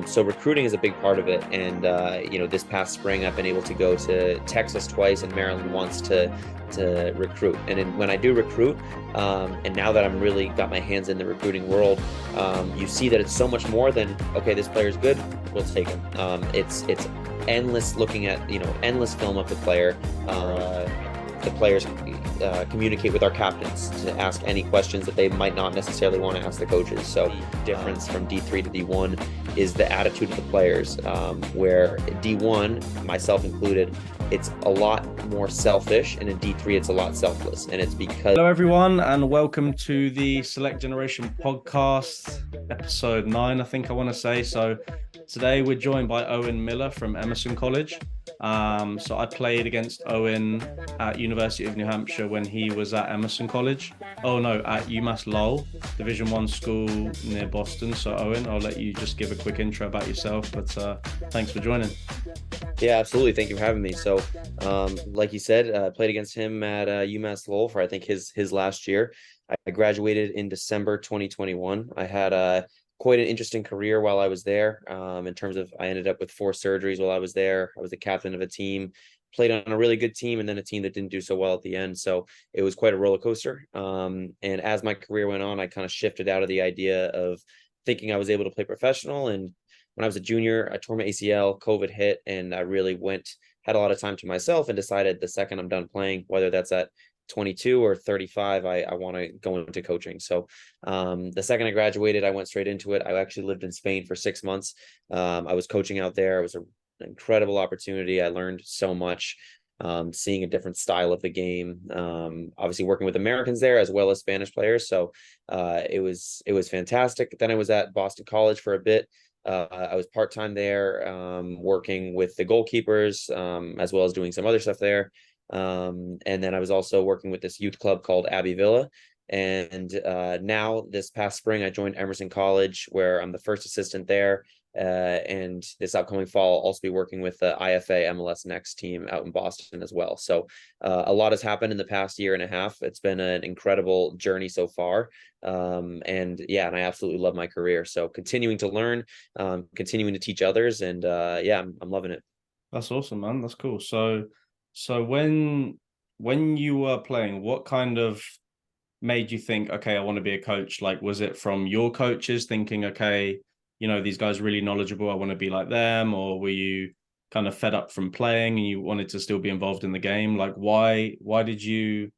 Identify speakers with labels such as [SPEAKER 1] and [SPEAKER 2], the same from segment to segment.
[SPEAKER 1] So recruiting is a big part of it. And, this past spring, I've been able to go to Texas twice and Maryland once to recruit. And when I do recruit, and now that I'm really got my hands in the recruiting world, you see that it's so much more than, okay, this player's good, we'll take him. It's endless looking at, endless film of the player. The players communicate with our captains to ask any questions that they might not necessarily want to ask the coaches. So the difference from D3 to D1 is the attitude of the players, where D1, myself included, it's a lot more selfish, and in D3 it's a lot selfless. And it's because...
[SPEAKER 2] Hello, everyone, and welcome to the Select Generation podcast, episode 9, I think I want to say. So today we're joined by Owen Miller from Emerson College. So I played against Owen at University of New Hampshire when he was at Emerson College. Oh no, at UMass Lowell, Division 1 school near Boston. So Owen, I'll let you just give a quick intro about yourself, but thanks for joining.
[SPEAKER 1] Yeah, absolutely. Thank you for having me. So, like you said, I played against him at UMass Lowell for, I think, his last year. I graduated in December 2021. I had quite an interesting career while I was there, in terms of I ended up with 4 surgeries while I was there. I was the captain of a team, played on a really good team, and then a team that didn't do so well at the end. So it was quite a roller coaster. And as my career went on, I kind of shifted out of the idea of thinking I was able to play professional. And when I was a junior, I tore my ACL, COVID hit, and I really had a lot of time to myself and decided the second I'm done playing, whether that's at 22 or 35, I want to go into coaching. So the second I graduated, I went straight into it. I actually lived in Spain for 6 months. I was coaching out there. It was an incredible opportunity. I learned so much, seeing a different style of the game, obviously working with Americans there as well as Spanish players. So it was fantastic. Then I was at Boston College for a bit. I was part-time there, working with the goalkeepers, as well as doing some other stuff there. And then I was also working with this youth club called Abbey Villa. And now this past spring, I joined Emerson College, where I'm the first assistant there. And this upcoming fall, I'll also be working with the IFA MLS Next team out in Boston as well. So a lot has happened in the past year and a half. It's been an incredible journey so far. And I absolutely love my career. So continuing to learn, continuing to teach others, and I'm loving it.
[SPEAKER 2] That's awesome, man. That's cool. So when you were playing, what kind of made you think, okay, I want to be a coach? Like, was it from your coaches thinking, okay, these guys are really knowledgeable, I want to be like them? Or were you kind of fed up from playing and you wanted to still be involved in the game? Like, why did you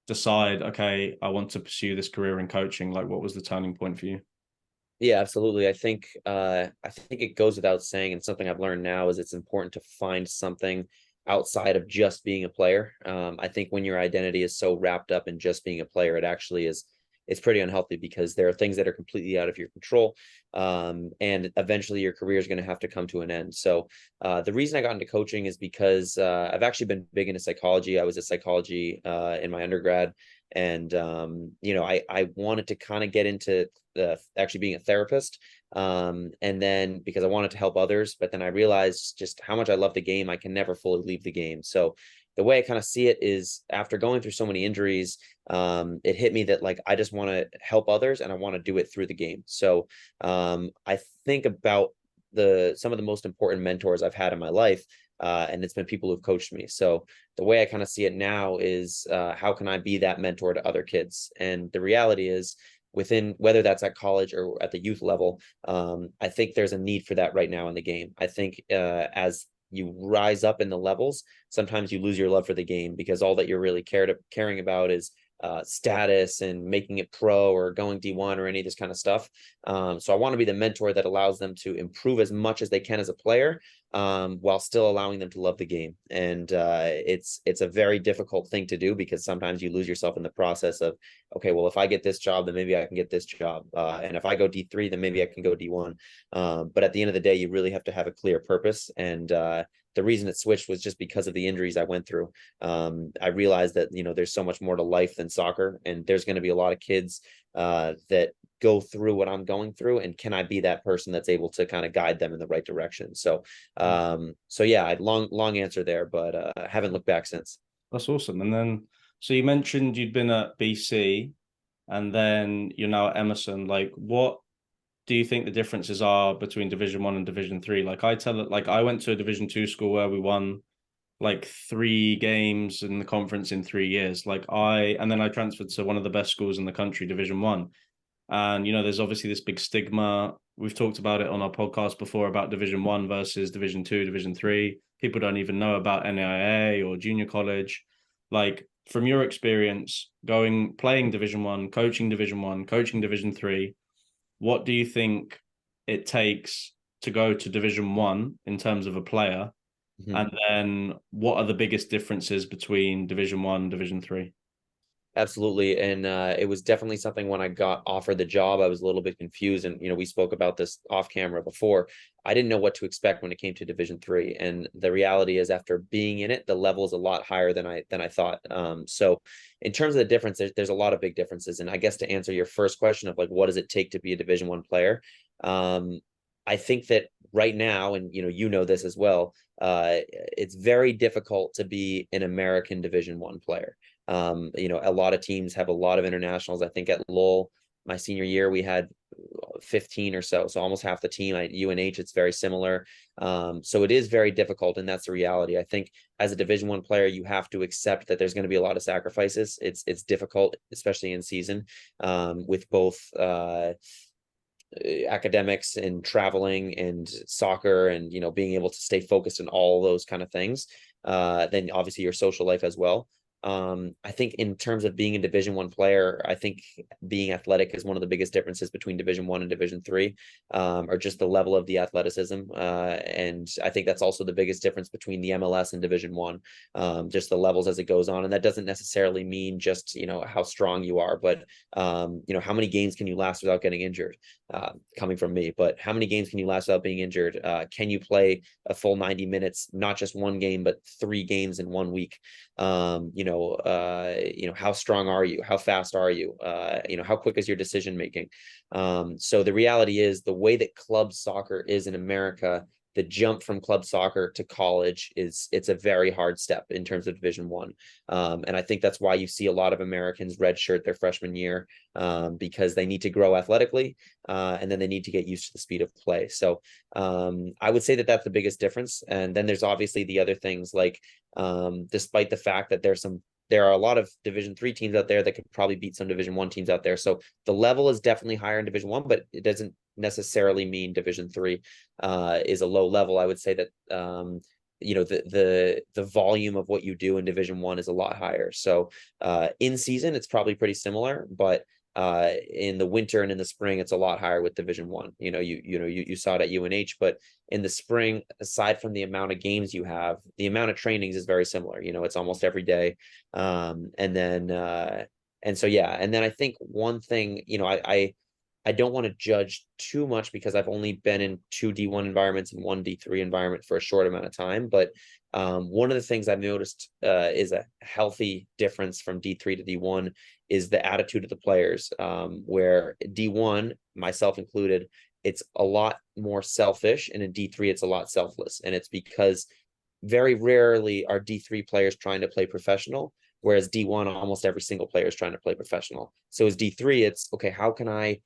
[SPEAKER 2] decide, okay, I want to pursue this career in coaching? Like, what was the turning point for you?
[SPEAKER 1] Yeah, absolutely. I think it goes without saying, and something I've learned now is it's important to find something outside of just being a player. I think when your identity is so wrapped up in just being a player, it actually is it's pretty unhealthy, because there are things that are completely out of your control. And eventually your career is going to have to come to an end. So the reason I got into coaching is because I've actually been big into psychology. I was a psychology in my undergrad. And I wanted to kind of get into actually being a therapist, and then because I wanted to help others, but then I realized just how much I love the game. I can never fully leave the game. So the way I kind of see it is, after going through so many injuries, it hit me that, like, I just want to help others, and I want to do it through the game. So I think about some of the most important mentors I've had in my life, and it's been people who've coached me. So the way I kind of see it now is, how can I be that mentor to other kids? And the reality is, within, whether that's at college or at the youth level, I think there's a need for that right now in the game. I think as you rise up in the levels, sometimes you lose your love for the game, because all that you're really caring about is status and making it pro or going D1 or any of this kind of stuff. So I want to be the mentor that allows them to improve as much as they can as a player, while still allowing them to love the game. And it's a very difficult thing to do, because sometimes you lose yourself in the process of, okay, well, if I get this job, then maybe I can get this job. And if I go D3, then maybe I can go D1. But at the end of the day, you really have to have a clear purpose. And the reason it switched was just because of the injuries I went through. I realized that, there's so much more to life than soccer, and there's going to be a lot of kids that go through what I'm going through, and can I be that person that's able to kind of guide them in the right direction? So yeah, I long answer there, but I haven't looked back since.
[SPEAKER 2] That's awesome. And then, so you mentioned you'd been at BC and then you're now at Emerson. Like, do you think the differences are between Division One and Division Three? Like I tell it, like I went to a Division Two school where we won like 3 games in the conference in 3 years. And then I transferred to one of the best schools in the country, Division One. And there's obviously this big stigma. We've talked about it on our podcast before about Division One versus Division Two, Division Three. People don't even know about NAIA or junior college. Like from your experience, playing Division One, coaching Division Three, what do you think it takes to go to Division One in terms of a player?
[SPEAKER 1] Mhm.
[SPEAKER 2] And then what are the biggest differences between Division One and Division Three?
[SPEAKER 1] Absolutely. And it was definitely something when I got offered the job, I was a little bit confused. And, we spoke about this off camera before. I didn't know what to expect when it came to Division 3. And the reality is after being in it, the level is a lot higher than I thought. So in terms of the difference, there's a lot of big differences. And I guess to answer your first question of like, what does it take to be a Division 1 player? I think that right now, and this as well, it's very difficult to be an American Division 1 player. A lot of teams have a lot of internationals. I think at Lowell, my senior year, we had 15 or so almost half the team. At UNH, it's very similar. So it is very difficult, and that's the reality. I think as a Division 1 player, you have to accept that there's going to be a lot of sacrifices. It's difficult, especially in season, with both academics and traveling and soccer and being able to stay focused on all those kind of things. Then obviously your social life as well. I think in terms of being a Division 1 player, I think being athletic is one of the biggest differences between Division 1 and Division 3, or just the level of the athleticism. And I think that's also the biggest difference between the MLS and Division 1, just the levels as it goes on. And that doesn't necessarily mean just, how strong you are, but, how many games can you last without getting injured? Coming from me, but how many games can you last without being injured? Can you play a full 90 minutes, not just one game, but 3 games in 1 week? How strong are you? How fast are you? How quick is your decision making? So the reality is the way that club soccer is in America, the jump from club soccer to college it's a very hard step in terms of Division 1. And I think that's why you see a lot of Americans redshirt their freshman year, because they need to grow athletically, and then they need to get used to the speed of play. So I would say that that's the biggest difference. And then there's obviously the other things like, despite the fact that there are a lot of Division 3 teams out there that could probably beat some Division 1 teams out there. So the level is definitely higher in Division 1, but it doesn't necessarily mean Division 3 is a low level. I would say that the volume of what you do in Division 1 is a lot higher. So in season, it's probably pretty similar, but in the winter and in the spring, it's a lot higher with Division 1. You saw it at UNH, but in the spring, aside from the amount of games you have, the amount of trainings is very similar. It's almost every day. And so yeah, and then I think one thing, I don't want to judge too much because I've only been in 2 D1 environments and 1 D3 environment for a short amount of time. But one of the things I've noticed is a healthy difference from D3 to D1 is the attitude of the players, where D1, myself included, it's a lot more selfish, and in D3, it's a lot selfless. And it's because very rarely are D3 players trying to play professional, whereas D1, almost every single player is trying to play professional. So as D3, it's okay, how can I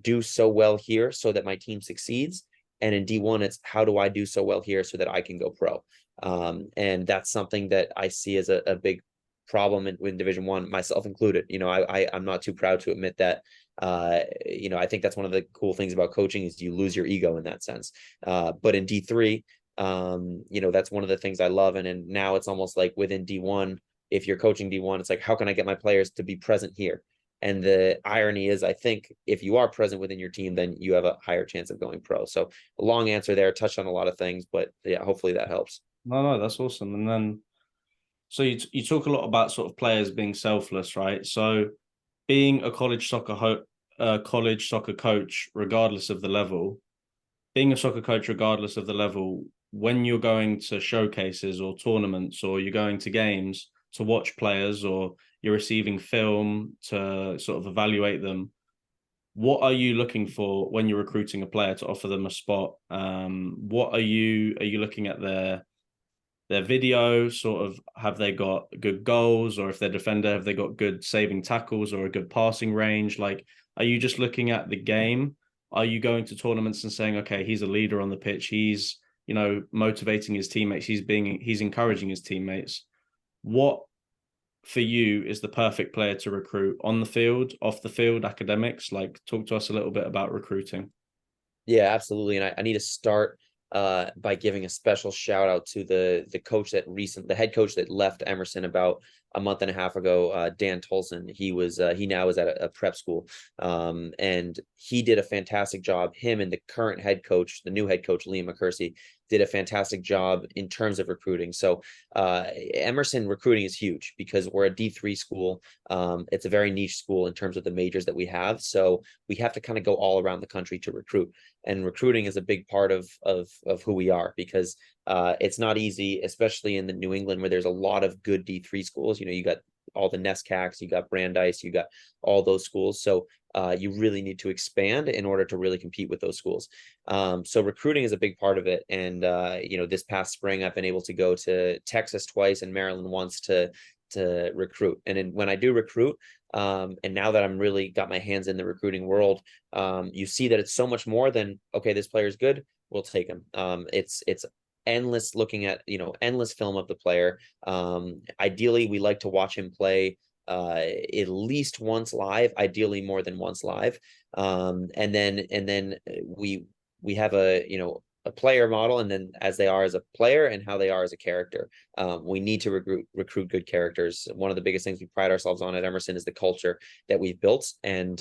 [SPEAKER 1] do so well here so that my team succeeds? And in D1, it's how do I do so well here so that I can go pro? And that's something that I see as a big problem in Division 1, myself included. I'm not too proud to admit that. I think that's one of the cool things about coaching is you lose your ego in that sense. But in D3, that's one of the things I love. And now it's almost like within D1, if you're coaching D1, it's like, how can I get my players to be present here? And the irony is, I think if you are present within your team, then you have a higher chance of going pro. So a long answer there, touched on a lot of things, but yeah, hopefully that helps.
[SPEAKER 2] No, that's awesome. And then, so you talk a lot about sort of players being selfless, right? So being a college soccer coach, regardless of the level, being a soccer coach, regardless of the level, when you're going to showcases or tournaments or you're going to games to watch players or you're receiving film to sort of evaluate them, what are you looking for when you're recruiting a player to offer them a spot? What are you looking at their video, sort of have they got good goals, or if they're defender, have they got good saving tackles or a good passing range? Like, are you just looking at the game, Are you going to tournaments and saying, okay, he's a leader on the pitch, he's, you know, motivating his teammates, he's encouraging his teammates? What for you is the perfect player to recruit on the field, off the field, academics? Like, talk to us a little bit about recruiting.
[SPEAKER 1] Yeah, absolutely. And I need to start by giving a special shout out to the head coach that left Emerson about a month and a half ago, Dan Tolson. He now is at a prep school. And he did a fantastic job. Him and the current head coach, the new head coach, Liam McCursey, did a fantastic job in terms of recruiting. So Emerson recruiting is huge because we're a D3 school. It's a very niche school in terms of the majors that we have. So we have to kind of go all around the country to recruit, and recruiting is a big part of who we are, because it's not easy, especially in the New England where there's a lot of good D3 schools. You know, you got all the NESCACs, you got Brandeis, you got all those schools. So you really need to expand in order to really compete with those schools. So recruiting is a big part of it. And you know, this past spring, I've been able to go to Texas twice and Maryland once to recruit. And when I do recruit, and now that I'm really got my hands in the recruiting world, you see that it's so much more than, okay, this player is good, we'll take him. It's endless looking at, you know, endless film of the player. Ideally, we like to watch him play at least once live, ideally more than once live. And then we have a, you know, a player model, and then as they are as a player and how they are as a character. We need to recruit good characters. One of the biggest things we pride ourselves on at Emerson is the culture that we've built, and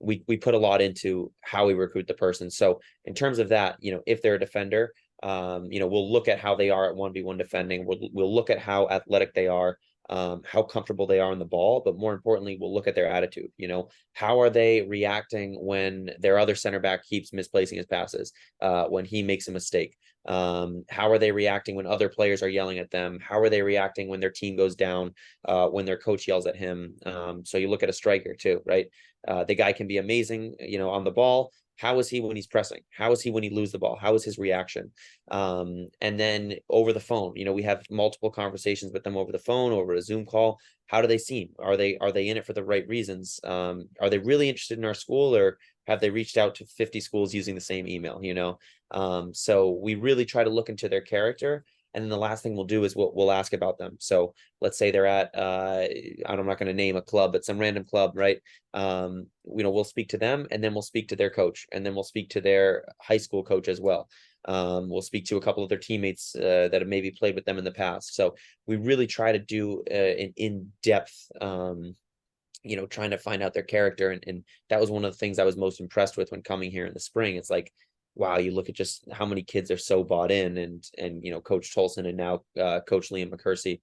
[SPEAKER 1] we put a lot into how we recruit the person. So in terms of that, you know, if they're a defender, you know, we'll look at how they are at 1v1 defending. We'll look at how athletic they are, how comfortable they are on the ball, but more importantly, we'll look at their attitude. You know, how are they reacting when their other center back keeps misplacing his passes, when he makes a mistake? How are they reacting when other players are yelling at them? How are they reacting when their team goes down, when their coach yells at him? So you look at a striker too, right? The guy can be amazing, you know, on the ball. How is he when he's pressing? How is he when he loses the ball? How is his reaction? And then over the phone, you know, we have multiple conversations with them over the phone, over a Zoom call. How do they seem? Are they in it for the right reasons? Are they really interested in our school, or have they reached out to 50 schools using the same email? You know, so we really try to look into their character. And then the last thing we'll do is we'll ask about them. So let's say they're at I'm not going to name a club, but some random club, right? You know, we'll speak to them, and then we'll speak to their coach, and then we'll speak to their high school coach as well. We'll speak to a couple of their teammates that have maybe played with them in the past. So we really try to do an in-depth, you know, trying to find out their character. And that was one of the things I was most impressed with when coming here in the spring. It's like, wow, you look at just how many kids are so bought in, and you know, Coach Tolson and now Coach Liam McCursey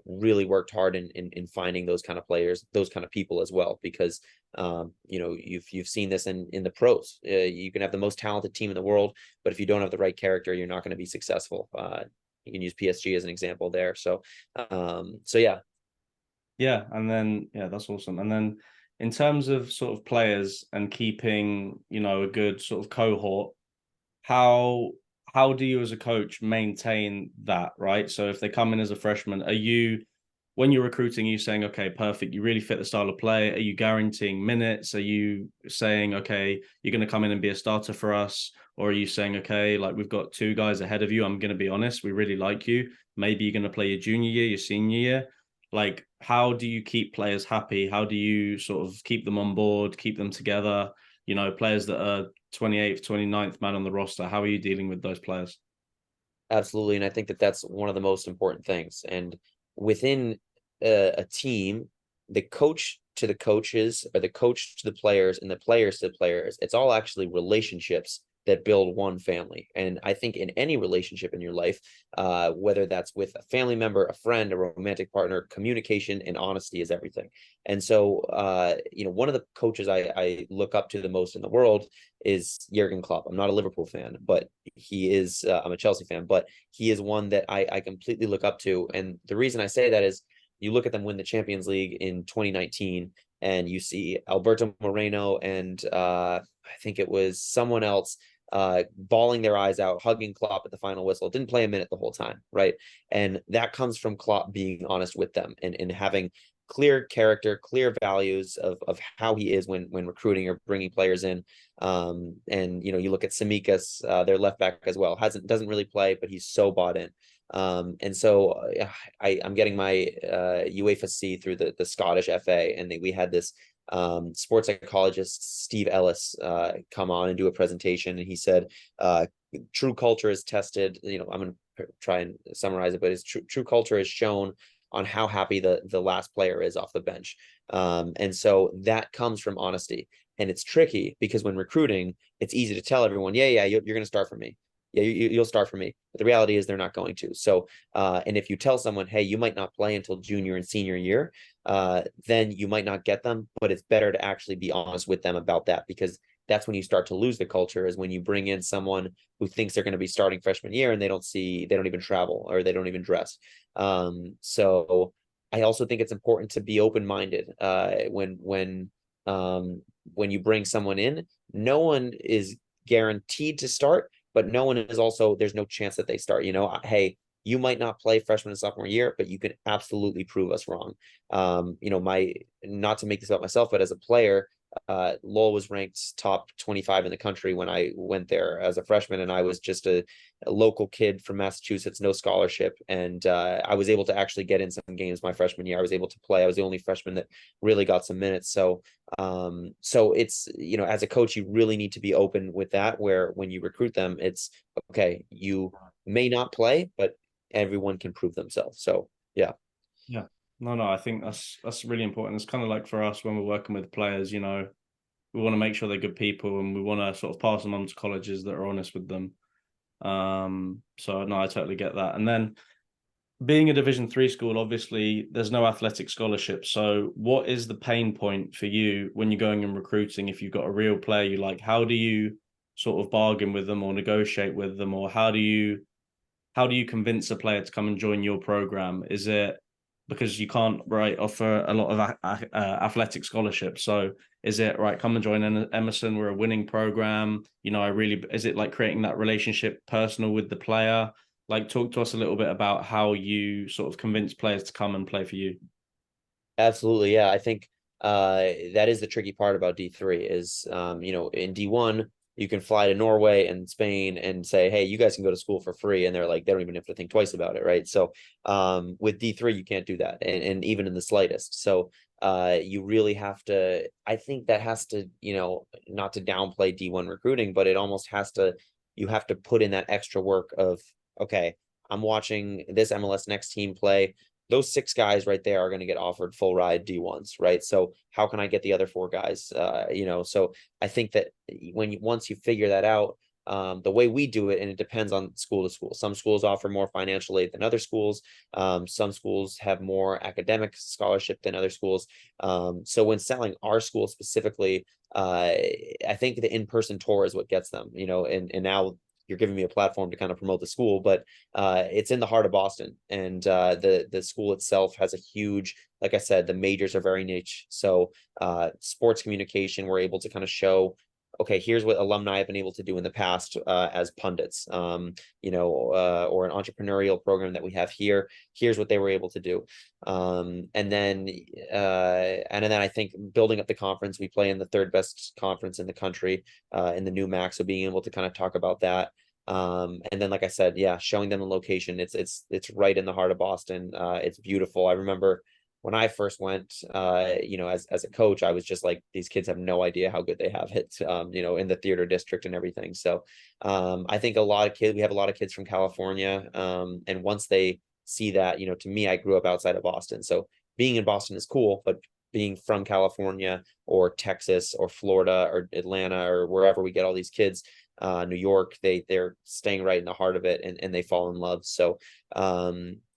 [SPEAKER 1] really worked hard in finding those kind of players, those kind of people as well, because you know, you've seen this in the pros. You can have the most talented team in the world, but if you don't have the right character, you're not going to be successful. You can use PSG as an example there. So yeah.
[SPEAKER 2] Yeah, and then yeah, that's awesome. And then in terms of sort of players and keeping, you know, a good sort of cohort, how how do you as a coach maintain that, right? So if they come in as a freshman, are you, when you're recruiting, are you saying, okay, perfect, you really fit the style of play? Are you guaranteeing minutes? Are you saying, okay, you're going to come in and be a starter for us? Or are you saying, okay, like we've got two guys ahead of you, I'm going to be honest, we really like you. Maybe you're going to play your junior year, your senior year. Like, how do you keep players happy? How do you sort of keep them on board, keep them together? You know, players that are 28th, 29th man on the roster, how are you dealing with those players?
[SPEAKER 1] Absolutely. And I think that that's one of the most important things. And within a team, the coach to the coaches, or the coach to the players, and the players to the players, it's all actually relationships that build one family. And I think in any relationship in your life, whether that's with a family member, a friend, a romantic partner, communication and honesty is everything. And so, you know, one of the coaches I look up to the most in the world is Jurgen Klopp. I'm not a Liverpool fan, but he is. I'm a Chelsea fan, but he is one that I completely look up to. And the reason I say that is, you look at them win the Champions League in 2019, and you see Alberto Moreno and I think it was someone else bawling their eyes out, hugging Klopp at the final whistle. Didn't play a minute the whole time, right? And that comes from Klopp being honest with them, and having clear character, clear values of how he is when recruiting or bringing players in. And you look at Samikas, their left back as well, doesn't really play, but he's so bought in. And so I'm getting my UEFA C through the Scottish FA, and we had this sports psychologist Steve Ellis come on and do a presentation, and he said true culture is tested. I'm going to try and summarize it, but his true culture is shown on how happy the last player is off the bench. And so that comes from honesty. And it's tricky because when recruiting, it's easy to tell everyone, yeah, you're going to start for me. Yeah, you'll start for me. But the reality is they're not going to. So, and if you tell someone, hey, you might not play until junior and senior year, then you might not get them. But it's better to actually be honest with them about that, because that's when you start to lose the culture, is when you bring in someone who thinks they're going to be starting freshman year and they don't even travel, or they don't even dress. So I also think it's important to be open-minded when you bring someone in. No one is guaranteed to start, but no one is also, there's no chance that they start. Hey, you might not play freshman and sophomore year, but you can absolutely prove us wrong. My, not to make this about myself, but as a player, Lowell was ranked top 25 in the country when I went there as a freshman, and I was just a local kid from Massachusetts, no scholarship, and I was able to actually get in some games my freshman year. I was able to play. I was the only freshman that really got some minutes. So it's, as a coach, you really need to be open with that, where when you recruit them, it's okay, you may not play, but everyone can prove themselves. So yeah.
[SPEAKER 2] Yeah. No, I think that's really important. It's kind of like for us when we're working with players, we want to make sure they're good people, and we want to sort of pass them on to colleges that are honest with them. So no, I totally get that. And then being a Division 3 school, obviously there's no athletic scholarship. So what is the pain point for you when you're going and recruiting? If you've got a real player you like, how do you sort of bargain with them or negotiate with them, or how do you convince a player to come and join your program? Is it because you can't offer a lot of athletic scholarships? So is it right? Come and join Emerson. We're a winning program. Is it like creating that relationship personal with the player? Like, talk to us a little bit about how you sort of convince players to come and play for you.
[SPEAKER 1] Absolutely. Yeah. I think that is the tricky part about D3 is, in D1, you can fly to Norway and Spain and say, hey, you guys can go to school for free. And they're like, they don't even have to think twice about it. Right. So with D3, you can't do that. And even in the slightest. So you really have to, I think that has to, not to downplay D1 recruiting, but it almost you have to put in that extra work of, okay, I'm watching this MLS Next team play. Those 6 guys right there are going to get offered full ride D1s, right? So how can I get the other 4 guys? So I think that once you figure that out, the way we do it, and it depends on school to school. Some schools offer more financial aid than other schools. Some schools have more academic scholarship than other schools. So when selling our school specifically, I think the in-person tour is what gets them, and now you're giving me a platform to kind of promote the school, but it's in the heart of Boston, and the school itself has a huge, like I said, the majors are very niche. So sports communication, we're able to kind of show, okay, here's what alumni have been able to do in the past as pundits, or an entrepreneurial program that we have here. Here's what they were able to do. And then I think building up the conference, we play in the 3rd best conference in the country in the new MAC. So being able to kind of talk about that. And then, like I said, yeah, showing them the location. It's right in the heart of Boston. It's beautiful. I remember when I first went, as a coach, I was just like, these kids have no idea how good they have it, in the theater district and everything. So I think we have a lot of kids from California. And once they see that, to me, I grew up outside of Boston. So being in Boston is cool, but being from California or Texas or Florida or Atlanta or wherever we get all these kids, New York, they're staying right in the heart of it, and they fall in love. So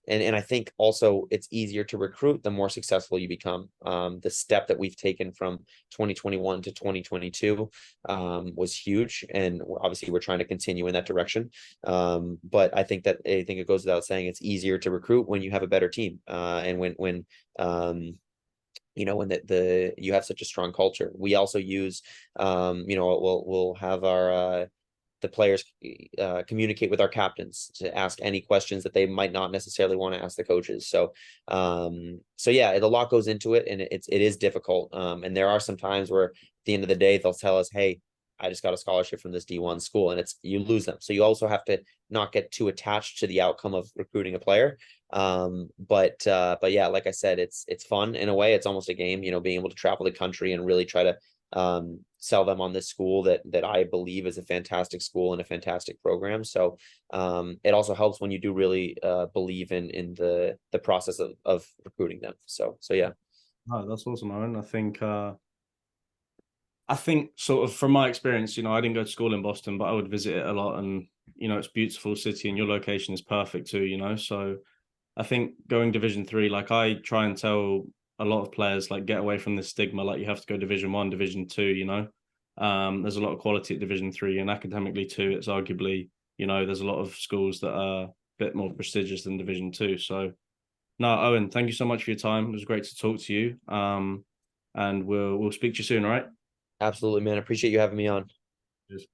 [SPEAKER 1] and I think also it's easier to recruit the more successful you become. The step that we've taken from 2021 to 2022 was huge, and obviously we're trying to continue in that direction. But I think it goes without saying it's easier to recruit when you have a better team, and when you have such a strong culture. We also use, we'll have our the players communicate with our captains to ask any questions that they might not necessarily want to ask the coaches. So yeah, a lot goes into it, and it is difficult. And there are some times where at the end of the day they'll tell us, hey, I just got a scholarship from this D1 school, and you lose them. So you also have to not get too attached to the outcome of recruiting a player. But yeah, like I said, it's fun in a way. It's almost a game, being able to travel the country and really try to sell them on this school that I believe is a fantastic school and a fantastic program. So it also helps when you do really believe in the process of recruiting them. So yeah.
[SPEAKER 2] Oh, that's awesome, Owen. I think sort of from my experience, I didn't go to school in Boston, but I would visit it a lot, and it's a beautiful city, and your location is perfect too. So I think going Division 3, like I try and tell a lot of players, like, get away from this stigma, like you have to go Division 1, Division 2. There's a lot of quality at Division 3, and academically too, it's arguably, there's a lot of schools that are a bit more prestigious than Division 2. So no, Owen, thank you so much for your time. It was great to talk to you. And we'll speak to you soon, all right?
[SPEAKER 1] Absolutely, man. Appreciate you having me on.
[SPEAKER 2] Cheers.